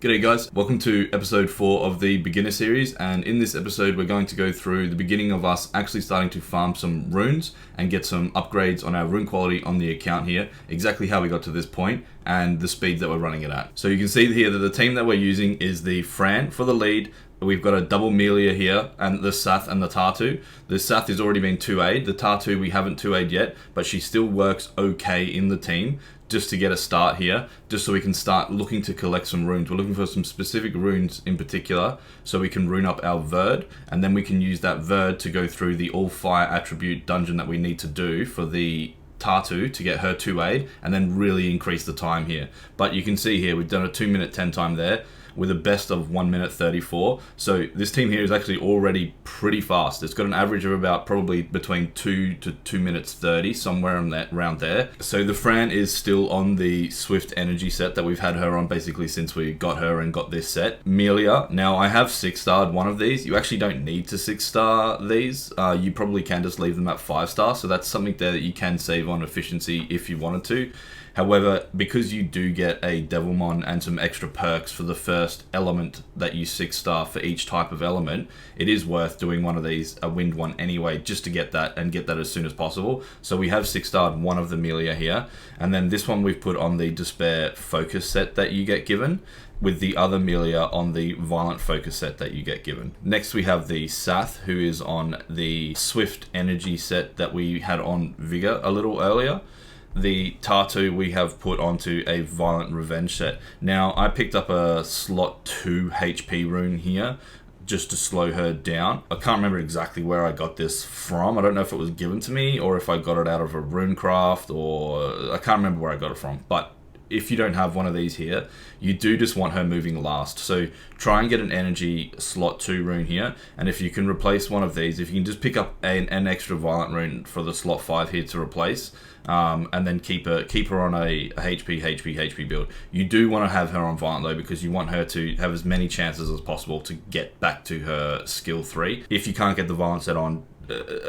G'day guys, welcome to episode 4 of the beginner series, and in this episode we're going to go through the beginning of us actually starting to farm some runes and get some upgrades on our rune quality on the account here, exactly how we got to this point and the speed that we're running it at. So you can see here that the team that we're using is the Fran for the lead. We've got a double Melia here, and the Sath and the Tartu. The Sath has already been 2A'd, the Tartu we haven't 2A'd yet, but she still works okay in the team, just to get a start here, just so we can start looking to collect some runes. We're looking for some specific runes in particular, so we can rune up our Verd, and then we can use that Verd to go through the all fire attribute dungeon that we need to do for the Tartu to get her 2A'd, and then really increase the time here. But you can see here, we've done a 2-minute 10 time there, with a best of 1 minute 34. So this team here is actually already pretty fast. It's got an average of about probably between 2 to 2 minutes 30, somewhere around there. So the Fran is still on the Swift Energy set that we've had her on basically since we got her and got this set. Melia, now I have 6-starred one of these. You actually don't need to 6-star these. You probably can just leave them at 5-star. So that's something there that you can save on efficiency if you wanted to. However, because you do get a Devilmon and some extra perks for the first element that you 6-star for each type of element, it is worth doing one of these, a wind one anyway, just to get that and get that as soon as possible. So we have 6-starred one of the Melia here, and then this one we've put on the Despair Focus set that you get given, with the other Melia on the Violent Focus set that you get given. Next we have the Sath, who is on the Swift Energy set that we had on Vigor a little earlier. The Tartu we have put onto a Violent Revenge set. Now, I picked up a slot 2 HP rune here, just to slow her down. I can't remember exactly where I got this from. I don't know if it was given to me, or if I got it out of a runecraft, or I can't remember where I got it from. But if you don't have one of these here, you do just want her moving last. So try and get an energy slot 2 rune here, and if you can replace one of these, if you can just pick up an extra violent rune for the slot 5 here to replace, and then keep her on a HP build. You do want to have her on violent though, because you want her to have as many chances as possible to get back to her skill 3. If you can't get the violent set on,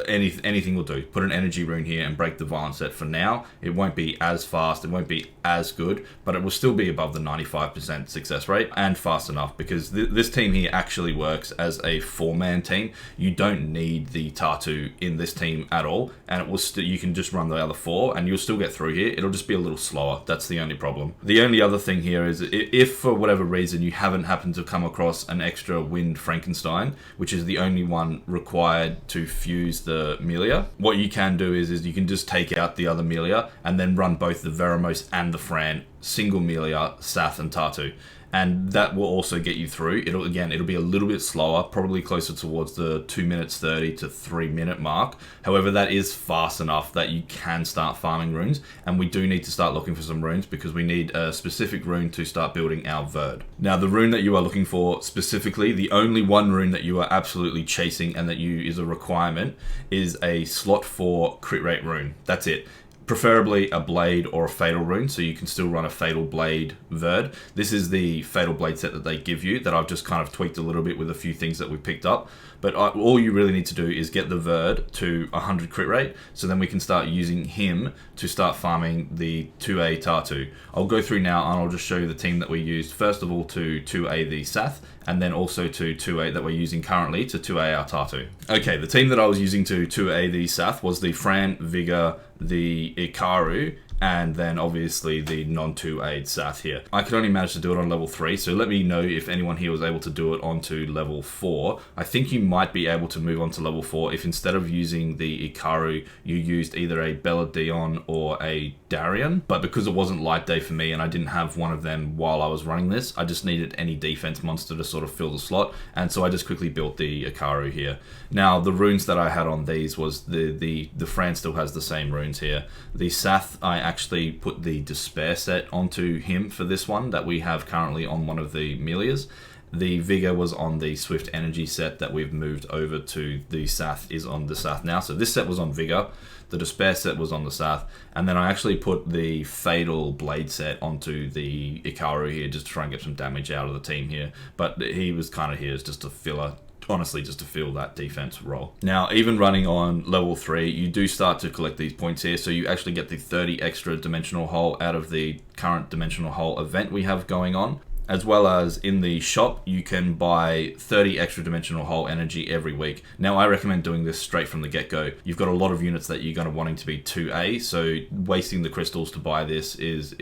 anything will do. Put an energy rune here and break the violent set for now. It won't be as fast, it won't be as good, but it will still be above the 95% success rate and fast enough, because this team here actually works as a 4-man team. You don't need the Tartu in this team at all, and it will you can just run the other 4 and you'll still get through here. It'll just be a little slower. That's the only problem. The only other thing here is if for whatever reason you haven't happened to come across an extra Wind Frankenstein, which is the only one required to fuse the Melia, what you can do is you can just take out the other Melia and then run both the Veramos and the Fran, single Melia, Sath and Tartu. And that will also get you through. It'll be a little bit slower, probably closer towards the 2 minutes 30 to 3 minute mark. However, that is fast enough that you can start farming runes, and we do need to start looking for some runes because we need a specific rune to start building our Verd. Now, the rune that you are looking for specifically, the only one rune that you are absolutely chasing and that is a requirement, is a slot 4 crit rate rune. That's it. Preferably a blade or a fatal rune, so you can still run a fatal blade Verd. This is the fatal blade set that they give you, that I've just kind of tweaked a little bit with a few things that we picked up. But all you really need to do is get the Verd to 100 crit rate, so then we can start using him to start farming the 2A Tartu. I'll go through now and I'll just show you the team that we used, first of all to 2A the Sath, and then also to 2A that we're using currently to 2A our Tartu. Okay, the team that I was using to 2A the Sath was the Fran, Vigor, the Ikaru, and then obviously the non-2A'd Sath here. I could only manage to do it on level 3, so let me know if anyone here was able to do it onto level 4. I think you might be able to move on to level 4 if instead of using the Ikaru, you used either a Belladon or a Darian, but because it wasn't light day for me and I didn't have one of them while I was running this, I just needed any defense monster to sort of fill the slot, and so I just quickly built the Ikaru here. Now, the runes that I had on these was the Fran still has the same runes here. The Sath, I actually put the Despair set onto him for this one that we have currently on one of the Melias. The Vigor was on the Swift Energy set that we've moved over to. The Sath is on the Sath now. So this set was on Vigor, the Despair set was on the Sath, and then I actually put the Fatal Blade set onto the Ikaru here just to try and get some damage out of the team here. But he was kind of here as just a filler, honestly, just to fill that defense role. Now, even running on level 3, you do start to collect these points here, so you actually get the 30 extra dimensional hull out of the current dimensional hull event we have going on. as well as in the shop, you can buy 30 extra dimensional hole energy every week. Now, I recommend doing this straight from the get-go. You've got a lot of units that you're going to wanting to be 2A, so wasting the crystals to buy this is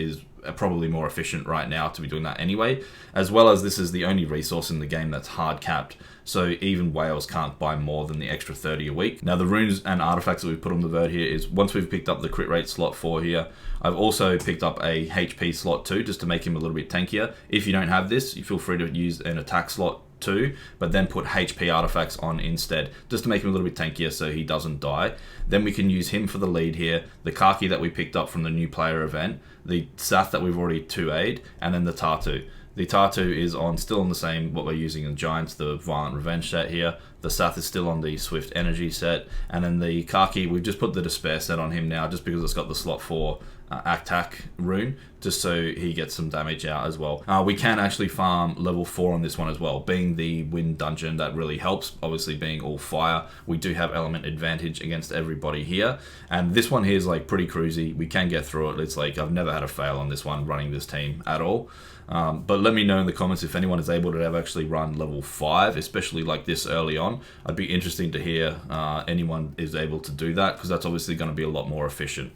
probably more efficient right now to be doing that anyway, as well as this is the only resource in the game that's hard capped, so even whales can't buy more than the extra 30 a week. Now, the runes and artifacts that we've put on the vert here is once we've picked up the crit rate slot 4 here, I've also picked up a HP slot 2 just to make him a little bit tankier. If you don't have this, you feel free to use an attack slot 2, but then put HP artifacts on instead, just to make him a little bit tankier so he doesn't die. Then we can use him for the lead here, the Khaki that we picked up from the new player event, the Sath that we've already 2A'd, and then the Tartu. The Tartu is still on the same, what we're using in Giants, the Violent Revenge set here. The Sath is still on the Swift Energy set. And then the Khaki, we've just put the Despair set on him now, just because it's got the slot 4 attack rune, just so he gets some damage out as well. We can actually farm level 4 on this one as well. Being the wind dungeon, that really helps. Obviously being all fire, we do have element advantage against everybody here. And this one here is like pretty cruisy. We can get through it. It's like I've never had a fail on this one running this team at all. But let me know in the comments if anyone is able to have actually run level 5, especially like this early on. I'd be interested to hear anyone is able to do that, because that's obviously going to be a lot more efficient.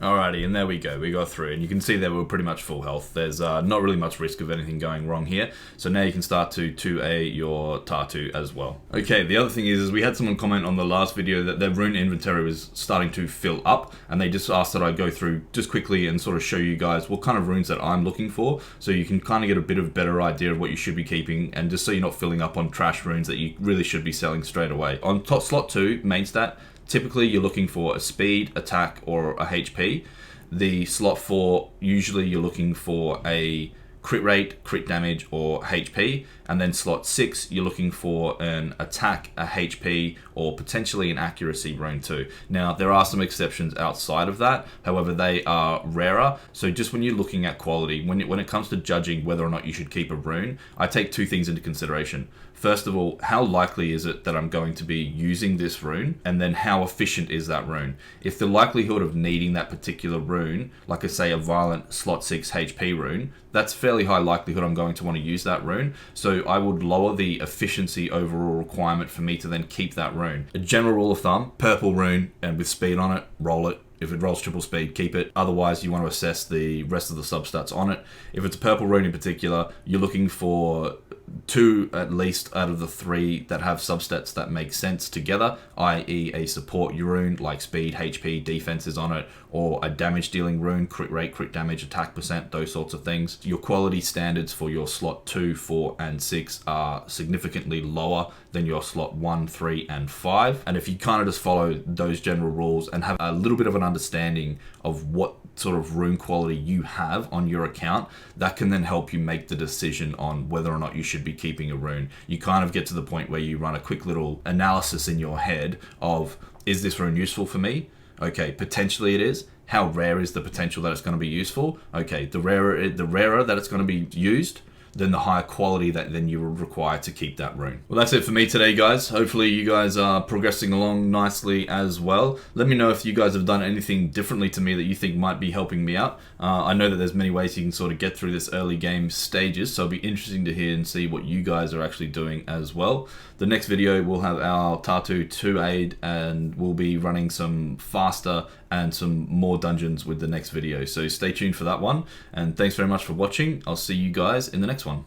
Alrighty, and there we go, we got through, and you can see that we're pretty much full health. There's not really much risk of anything going wrong here, so now you can start to 2A your Tartu as well. Okay, the other thing is we had someone comment on the last video that their rune inventory was starting to fill up, and they just asked that I go through just quickly and sort of show you guys what kind of runes that I'm looking for, so you can kind of get a bit of a better idea of what you should be keeping, and just so you're not filling up on trash runes that you really should be selling straight away. On top slot 2, main stat, typically you're looking for a speed, attack, or a HP. The slot 4, usually you're looking for a crit rate, crit damage, or HP. And then slot 6, you're looking for an attack, a HP, or potentially an accuracy rune too. Now, there are some exceptions outside of that. However, they are rarer. So just when you're looking at quality, when it comes to judging whether or not you should keep a rune, I take 2 things into consideration. First of all, how likely is it that I'm going to be using this rune? And then how efficient is that rune? If the likelihood of needing that particular rune, like I say a violent slot 6 HP rune, that's fairly high likelihood I'm going to want to use that rune. So I would lower the efficiency overall requirement for me to then keep that rune. A general rule of thumb, purple rune and with speed on it, roll it. If it rolls triple speed, keep it. Otherwise, you want to assess the rest of the substats on it. If it's a purple rune in particular, you're looking for 2 at least out of the 3 that have substats that make sense together, i.e. a support rune like speed, HP, defenses on it, or a damage dealing rune, crit rate, crit damage, attack percent, those sorts of things. Your quality standards for your slot 2, 4, and 6 are significantly lower than your slot 1, 3, and 5. And if you kind of just follow those general rules and have a little bit of an understanding of what sort of rune quality you have on your account, that can then help you make the decision on whether or not you should be keeping a rune. You kind of get to the point where you run a quick little analysis in your head of, is this rune useful for me? Okay, potentially it is. How rare is the potential that it's going to be useful? Okay, the rarer that it's going to be used, then the higher quality that then you will require to keep that rune. Well, that's it for me today, guys. Hopefully you guys are progressing along nicely as well. Let me know if you guys have done anything differently to me that you think might be helping me out. I know that there's many ways you can sort of get through this early game stages, so it'll be interesting to hear and see what you guys are actually doing as well. The next video we'll have our Tartu 2 and we'll be running some faster and some more dungeons with the next video. So stay tuned for that one. And thanks very much for watching. I'll see you guys in the next one.